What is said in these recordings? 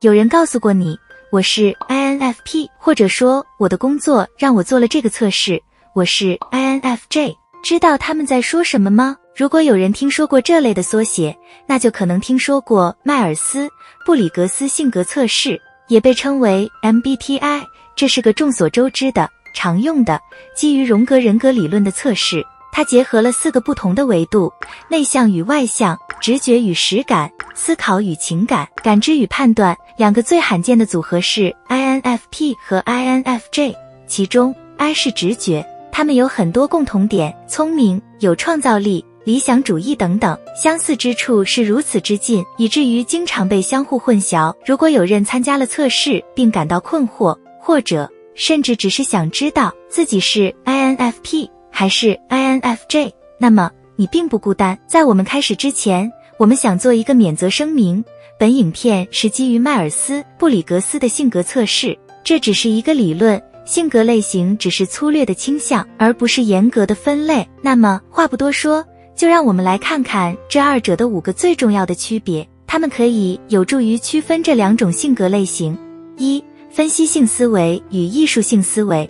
有人告诉过你，我是 INFP， 或者说我的工作让我做了这个测试，我是 INFJ， 知道他们在说什么吗？如果有人听说过这类的缩写，那就可能听说过迈尔斯·布里格斯性格测试，也被称为 MBTI， 这是个众所周知的、常用的、基于荣格人格理论的测试。它结合了4个不同的维度：内向与外向、直觉与实感、思考与情感、感知与判断。2个最罕见的组合是 INFP 和 INFJ， 其中 I 是直觉，他们有很多共同点，聪明、有创造力、理想主义等等，相似之处是如此之近，以至于经常被相互混淆。如果有人参加了测试并感到困惑，或者甚至只是想知道自己是 INFP还是 INFJ， 那么你并不孤单。在我们开始之前，我们想做一个免责声明，本影片是基于迈尔斯·布里格斯的性格测试，这只是一个理论，性格类型只是粗略的倾向，而不是严格的分类。那么话不多说，就让我们来看看这2者的5个最重要的区别，它们可以有助于区分这2种性格类型。1、分析性思维与艺术性思维。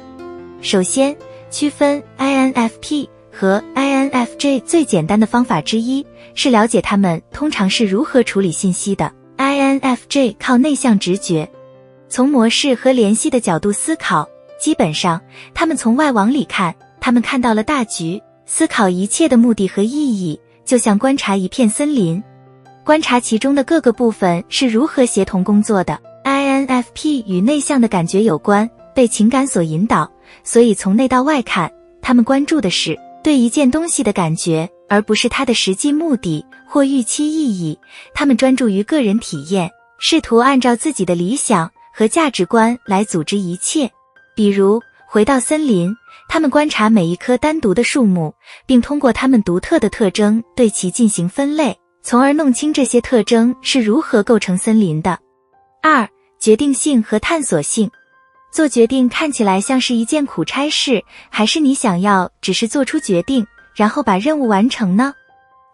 首先，区分 INFP 和 INFJ 最简单的方法之一是了解他们通常是如何处理信息的。INFJ 靠内向直觉，从模式和联系的角度思考，基本上他们从外往里看，他们看到了大局，思考一切的目的和意义，就像观察一片森林，观察其中的各个部分是如何协同工作的。INFP 与内向的感觉有关，被情感所引导，所以从内到外看，他们关注的是对一件东西的感觉，而不是它的实际目的或预期意义。他们专注于个人体验，试图按照自己的理想和价值观来组织一切。比如，回到森林，他们观察每一棵单独的树木，并通过它们独特的特征对其进行分类，从而弄清这些特征是如何构成森林的。2、决定性和探索性。做决定看起来像是一件苦差事，还是你想要只是做出决定，然后把任务完成呢？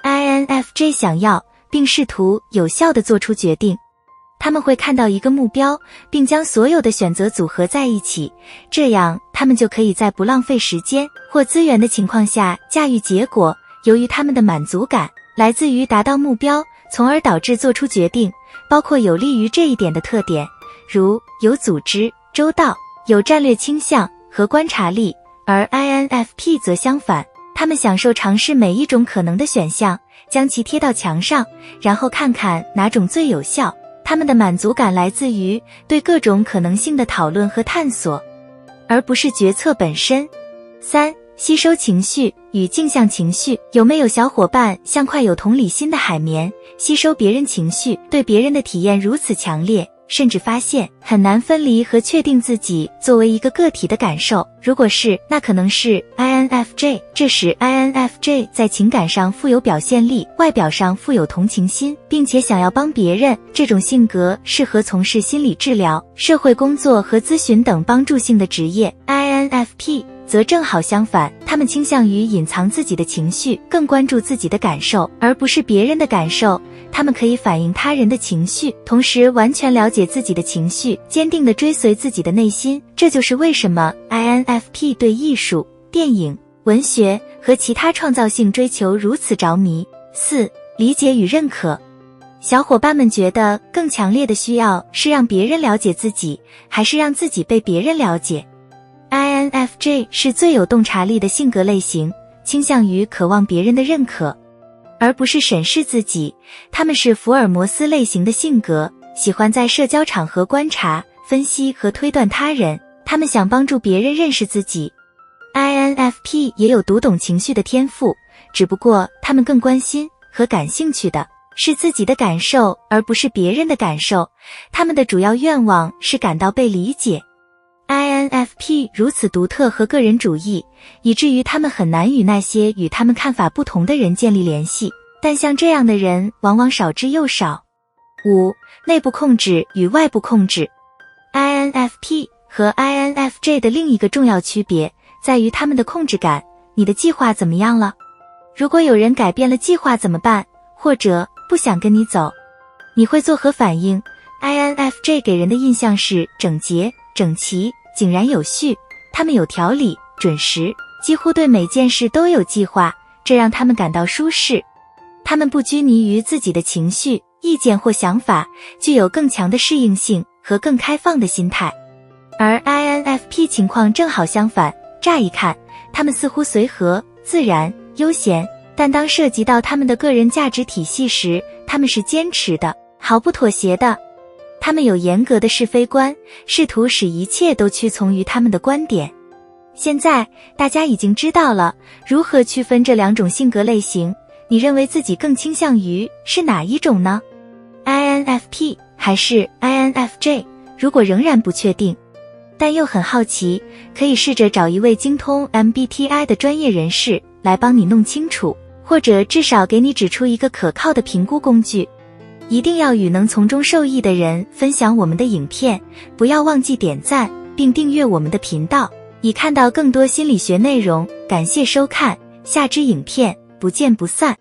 INFJ 想要并试图有效地做出决定，他们会看到一个目标，并将所有的选择组合在一起，这样他们就可以在不浪费时间或资源的情况下驾驭结果。由于他们的满足感来自于达到目标，从而导致做出决定，包括有利于这一点的特点，如有组织、周到、有战略倾向和观察力。而 INFP 则相反，他们享受尝试每一种可能的选项，将其贴到墙上，然后看看哪种最有效。他们的满足感来自于对各种可能性的讨论和探索，而不是决策本身。3、吸收情绪与镜像情绪。有没有小伙伴像块有同理心的海绵，吸收别人情绪，对别人的体验如此强烈，甚至发现很难分离和确定自己作为一个个体的感受？如果是，那可能是 INFJ。 这使 INFJ 在情感上富有表现力，外表上富有同情心，并且想要帮别人。这种性格适合从事心理治疗、社会工作和咨询等帮助性的职业。 INFP 则正好相反，他们倾向于隐藏自己的情绪，更关注自己的感受，而不是别人的感受。他们可以反映他人的情绪，同时完全了解自己的情绪，坚定地追随自己的内心。这就是为什么 INFP 对艺术、电影、文学和其他创造性追求如此着迷。4、理解与认可。小伙伴们觉得更强烈的需要是让别人了解自己，还是让自己被别人了解？ INFJ 是最有洞察力的性格类型，倾向于渴望别人的认可，而不是审视自己。他们是福尔摩斯类型的性格，喜欢在社交场合观察、分析和推断他人，他们想帮助别人认识自己。INFP 也有读懂情绪的天赋，只不过他们更关心和感兴趣的是自己的感受，而不是别人的感受。他们的主要愿望是感到被理解。INFP 如此独特和个人主义，以至于他们很难与那些与他们看法不同的人建立联系，但像这样的人往往少之又少。5、内部控制与外部控制。 INFP 和 INFJ 的另一个重要区别在于他们的控制感。你的计划怎么样了？如果有人改变了计划怎么办？或者不想跟你走，你会作何反应 INFJ 给人的印象是整洁、整齐、井然有序，他们有条理、准时，几乎对每件事都有计划，这让他们感到舒适。他们不拘泥于自己的情绪、意见或想法，具有更强的适应性和更开放的心态。而 INFP 情况正好相反，乍一看，他们似乎随和、自然、悠闲，但当涉及到他们的个人价值体系时，他们是坚持的，毫不妥协的。他们有严格的是非观，试图使一切都屈从于他们的观点。现在大家已经知道了如何区分这两种性格类型，你认为自己更倾向于是哪一种呢？ INFP 还是 INFJ？ 如果仍然不确定，但又很好奇，可以试着找一位精通 MBTI 的专业人士来帮你弄清楚，或者至少给你指出一个可靠的评估工具。一定要与能从中受益的人分享我们的影片，不要忘记点赞并订阅我们的频道，以看到更多心理学内容。感谢收看，下支影片不见不散。